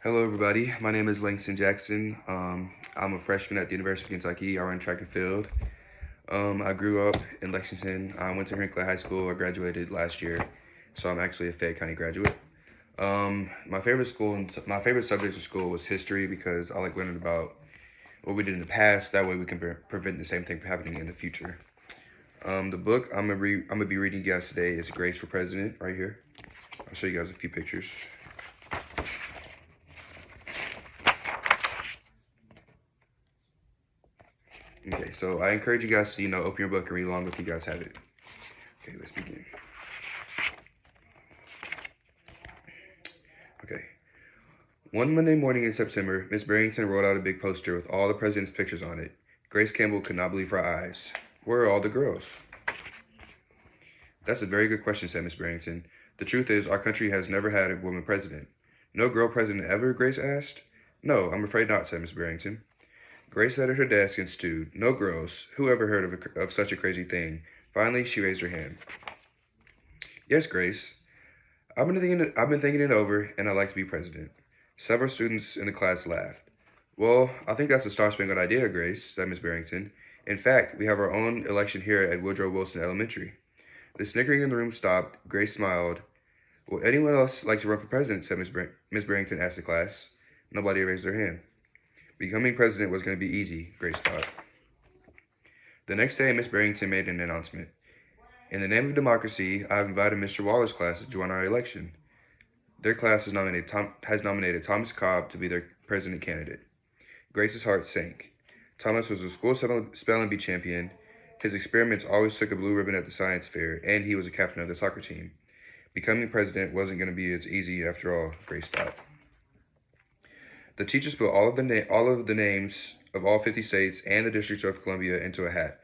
Hello, everybody. My name is Langston Jackson. I'm a freshman at the University of Kentucky. I run track and field. I grew up in Lexington. I went to Hinckley High School. I graduated last year, so I'm actually a Fayette County graduate. My favorite my favorite subject in school was history because I like learning about what we did in the past. That way, we can prevent the same thing from happening in the future. The book I'm gonna be reading you guys today is Grace for President, right here. I'll show you guys a few pictures. Okay, so I encourage you guys to, open your book and read along if you guys have it. Okay, let's begin. Okay. One Monday morning in September, Miss Barrington rolled out a big poster with all the president's pictures on it. Grace Campbell could not believe her eyes. Where are all the girls? That's a very good question, said Miss Barrington. The truth is, our country has never had a woman president. No girl president ever? Grace asked. No, I'm afraid not, said Miss Barrington. Grace sat at her desk and stewed. No girls. Who ever heard of such a crazy thing? Finally, she raised her hand. Yes, Grace. I've been thinking it over, and I'd like to be president. Several students in the class laughed. Well, I think that's a star-spangled idea, Grace, said Miss Barrington. In fact, we have our own election here at Woodrow Wilson Elementary. The snickering in the room stopped. Grace smiled. Would anyone else like to run for president? Said Miss Barrington asked the class. Nobody raised their hand. Becoming president was going to be easy, Grace thought. The next day, Miss Barrington made an announcement. In the name of democracy, I have invited Mr. Waller's class to join our election. Their class has nominated Thomas Cobb to be their president candidate. Grace's heart sank. Thomas was a school spelling bee champion. His experiments always took a blue ribbon at the science fair, and he was a captain of the soccer team. Becoming president wasn't going to be as easy after all, Grace thought. The teachers put all of the names of all 50 states and the District of Columbia into a hat.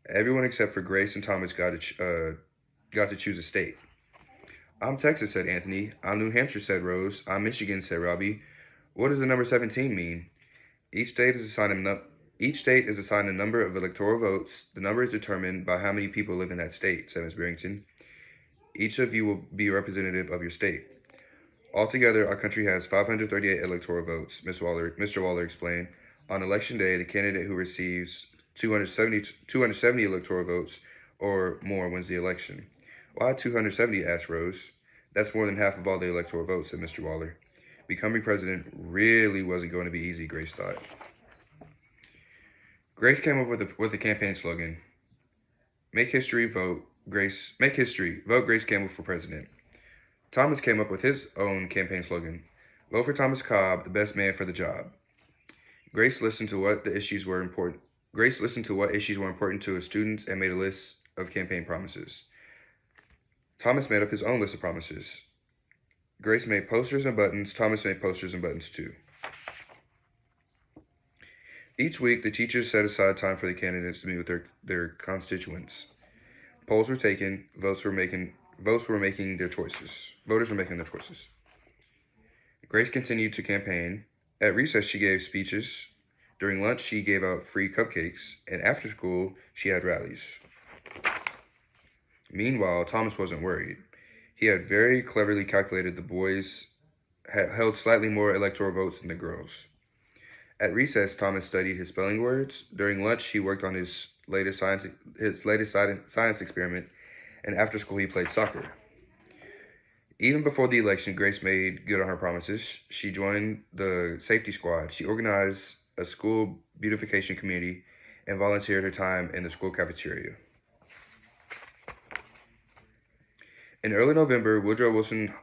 Everyone except for Grace and Thomas got to choose a state. I'm Texas, said Anthony. I'm New Hampshire, said Rose. I'm Michigan, said Robbie. What does the number 17 mean? Each state is assigned a number of electoral votes. The number is determined by how many people live in that state, said Miss Barrington. Each of you will be a representative of your state. Altogether, our country has 538 electoral votes, Mr. Waller explained. On election day, the candidate who receives 270 electoral votes or more wins the election. Why 270, asked Rose. That's more than half of all the electoral votes, said Mr. Waller. Becoming president really wasn't going to be easy, Grace thought. Grace came up with a campaign slogan. Make history, vote Grace Campbell for president. Thomas came up with his own campaign slogan. Vote for Thomas Cobb, the best man for the job. Grace listened to what issues were important to his students and made a list of campaign promises. Thomas made up his own list of promises. Grace made posters and buttons. Thomas made posters and buttons too. Each week, the teachers set aside time for the candidates to meet with their constituents. Polls were taken. Voters were making their choices. Grace continued to campaign. At recess, she gave speeches. During lunch, she gave out free cupcakes. And after school, she had rallies. Meanwhile, Thomas wasn't worried. He had very cleverly calculated the boys held slightly more electoral votes than the girls. At recess, Thomas studied his spelling words. During lunch, he worked on his latest science experiment, and after school, he played soccer. Even before the election, Grace made good on her promises. She joined the safety squad. She organized a school beautification committee and volunteered her time in the school cafeteria. In early November, Woodrow Wilson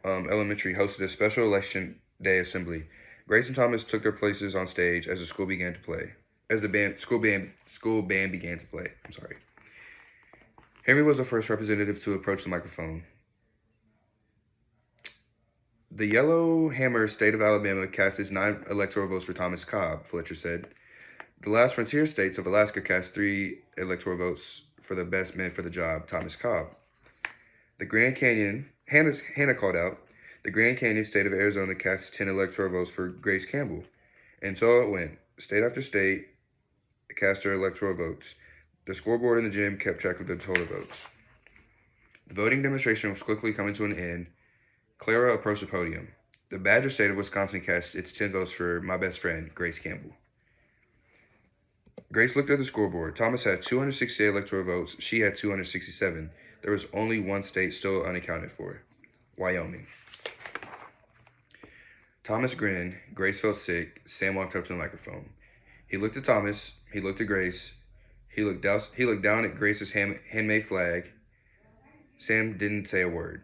Elementary hosted a special election day assembly. Grace and Thomas took their places on stage as the school began to play. School band began to play. Henry was the first representative to approach the microphone. The Yellowhammer state of Alabama cast its 9 electoral votes for Thomas Cobb, Fletcher said. The last frontier states of Alaska cast 3 electoral votes for the best man for the job, Thomas Cobb. The Grand Canyon, Hannah called out, the Grand Canyon state of Arizona cast 10 electoral votes for Grace Campbell. And so it went. State after state cast their electoral votes. The scoreboard in the gym kept track of the total votes. The voting demonstration was quickly coming to an end. Clara approached the podium. The Badger State of Wisconsin cast its 10 votes for my best friend, Grace Campbell. Grace looked at the scoreboard. Thomas had 268 electoral votes. She had 267. There was only one state still unaccounted for, Wyoming. Thomas grinned. Grace felt sick. Sam walked up to the microphone. He looked at Thomas. He looked at Grace. He looked down at Grace's handmade flag. Sam didn't say a word.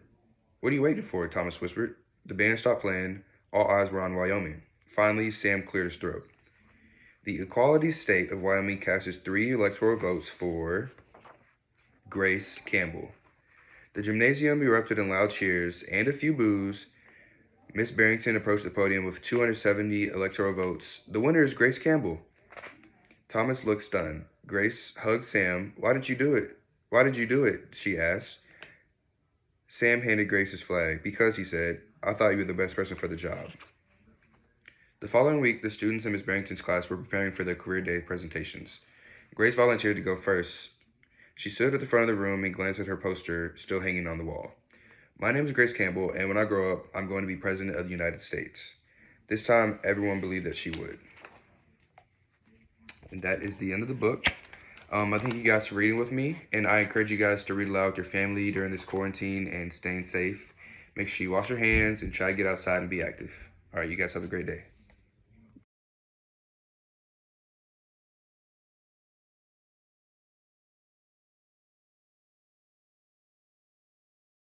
"What are you waiting for?" Thomas whispered. The band stopped playing. All eyes were on Wyoming. Finally, Sam cleared his throat. The equality state of Wyoming cast its 3 electoral votes for Grace Campbell. The gymnasium erupted in loud cheers and a few boos. Miss Barrington approached the podium with 270 electoral votes. The winner is Grace Campbell. Thomas looked stunned. Grace hugged Sam. "Why did you do it? Why did you do it?" she asked. Sam handed Grace his flag. "Because," he said, "I thought you were the best person for the job." The following week, the students in Miss Barrington's class were preparing for their career day presentations. Grace volunteered to go first. She stood at the front of the room and glanced at her poster still hanging on the wall. "My name is Grace Campbell, and when I grow up, I'm going to be President of the United States." This time, everyone believed that she would. And that is the end of the book. I thank you guys for reading with me, and I encourage you guys to read aloud with your family during this quarantine and staying safe. Make sure you wash your hands and try to get outside and be active. All right, you guys have a great day.